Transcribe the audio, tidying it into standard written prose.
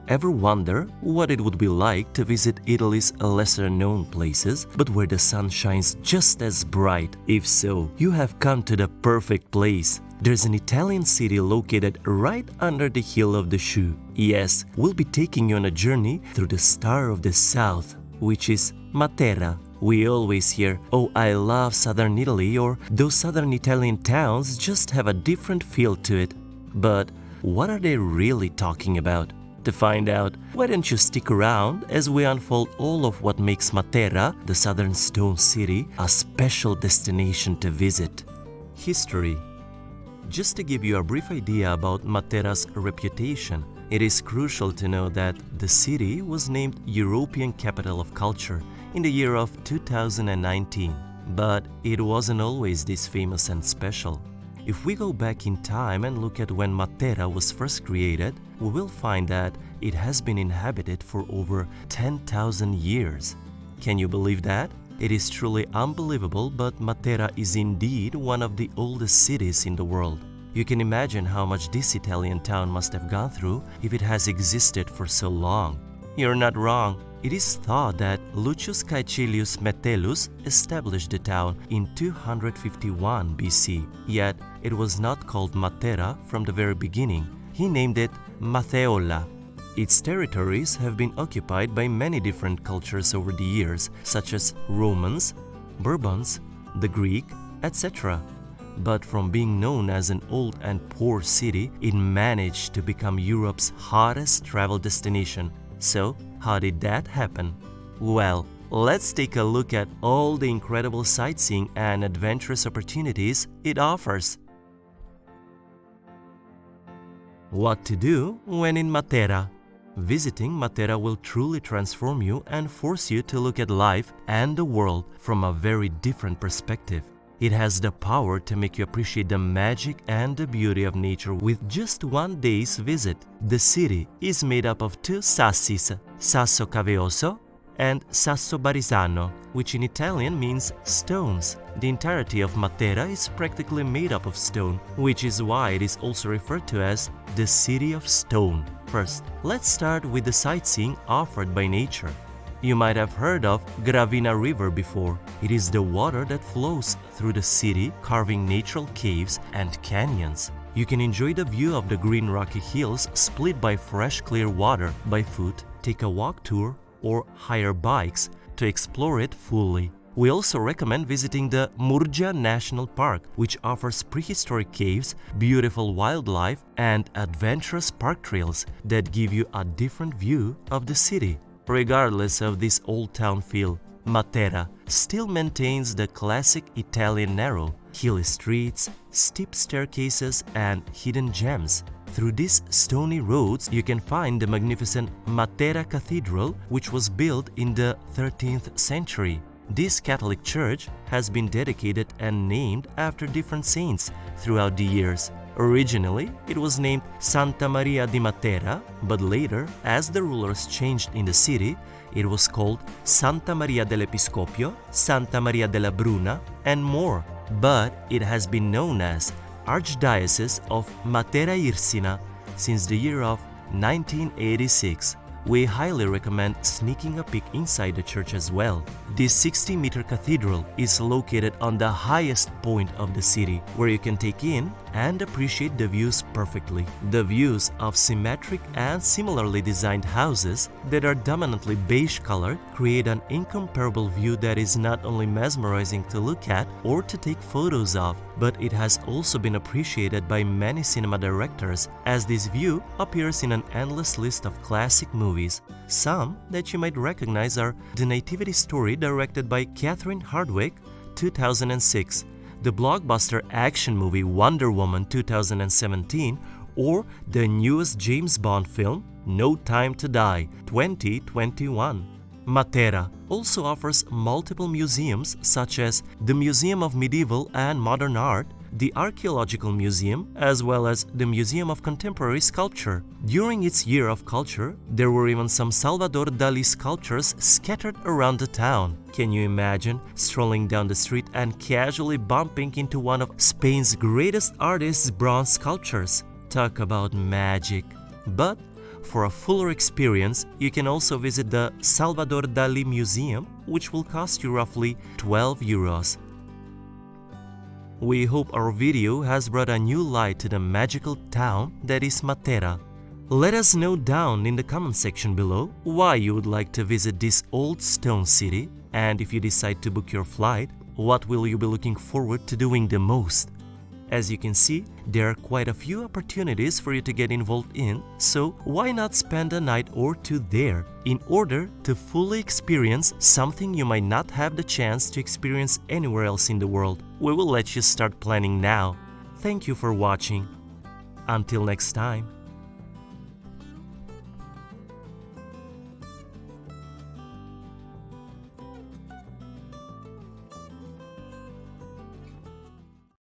Ever wonder what it would be like to visit Italy's lesser-known places, but where the sun shines just as bright? If so, you have come to the perfect place. There's an Italian city located right under the heel of the shoe. Yes, we'll be taking you on a journey through the Star of the South, which is Matera. We always hear, "Oh, I love southern Italy," or "those southern Italian towns just have a different feel to it." But what are they really talking about? To find out, why don't you stick around as we unfold all of what makes Matera, the southern stone city, a special destination to visit. History. Just to give you a brief idea about Matera's reputation, it is crucial to know that the city was named European Capital of Culture in the year of 2019. But it wasn't always this famous and special. If we go back in time and look at when Matera was first created, we will find that it has been inhabited for over 10,000 years. Can you believe that? It is truly unbelievable, but Matera is indeed one of the oldest cities in the world. You can imagine how much this Italian town must have gone through if it has existed for so long. You're not wrong. It is thought that Lucius Caecilius Metellus established the town in 251 BC, yet it was not called Matera from the very beginning. He named it Matteolla. Its territories have been occupied by many different cultures over the years, such as Romans, Bourbons, the Greek, etc. But from being known as an old and poor city, it managed to become Europe's hottest travel destination. So, how did that happen? Well, let's take a look at all the incredible sightseeing and adventurous opportunities it offers. What to do when in Matera? Visiting Matera will truly transform you and force you to look at life and the world from a very different perspective. It has the power to make you appreciate the magic and the beauty of nature with just one day's visit. The city is made up of two sassis, Sasso Caveoso and Sasso Barisano, which in Italian means stones. The entirety of Matera is practically made up of stone, which is why it is also referred to as the City of Stone. First, let's start with the sightseeing offered by nature. You might have heard of Gravina River before. It is the water that flows through the city, carving natural caves and canyons. You can enjoy the view of the green rocky hills split by fresh clear water by foot, take a walk tour, or hire bikes to explore it fully. We also recommend visiting the Murgia National Park, which offers prehistoric caves, beautiful wildlife, and adventurous park trails that give you a different view of the city. Regardless of this old town feel, Matera still maintains the classic Italian narrow, hilly streets, steep staircases, and hidden gems. Through these stony roads, you can find the magnificent Matera Cathedral, which was built in the 13th century. This Catholic church has been dedicated and named after different saints throughout the years. Originally, it was named Santa Maria di Matera, but later, as the rulers changed in the city, it was called Santa Maria dell'Episcopio, Santa Maria della Bruna, and more. But it has been known as Archdiocese of Matera Irsina since the year of 1986. We highly recommend sneaking a peek inside the church as well. This 60-meter cathedral is located on the highest point of the city, where you can take in and appreciate the views perfectly. The views of symmetric and similarly designed houses that are dominantly beige colored create an incomparable view that is not only mesmerizing to look at or to take photos of, but it has also been appreciated by many cinema directors, as this view appears in an endless list of classic movies. Some that you might recognize are The Nativity Story, directed by Catherine Hardwicke, 2006, the blockbuster action movie Wonder Woman 2017, or the newest James Bond film No Time to Die 2021. Matera also offers multiple museums such as the Museum of Medieval and Modern Art, the Archaeological Museum, as well as the Museum of Contemporary Sculpture. During its year of culture, there were even some Salvador Dali sculptures scattered around the town. Can you imagine strolling down the street and casually bumping into one of Spain's greatest artists' bronze sculptures? Talk about magic. But For a fuller experience, you can also visit the Salvador Dali Museum, which will cost you roughly 12 euros. We hope our video has brought a new light to the magical town that is Matera. Let us know down in the comment section below why you would like to visit this old stone city, and if you decide to book your flight, what will you be looking forward to doing the most? As you can see, there are quite a few opportunities for you to get involved in, so why not spend a night or two there in order to fully experience something you might not have the chance to experience anywhere else in the world? We will let you start planning now. Thank you for watching. Until next time.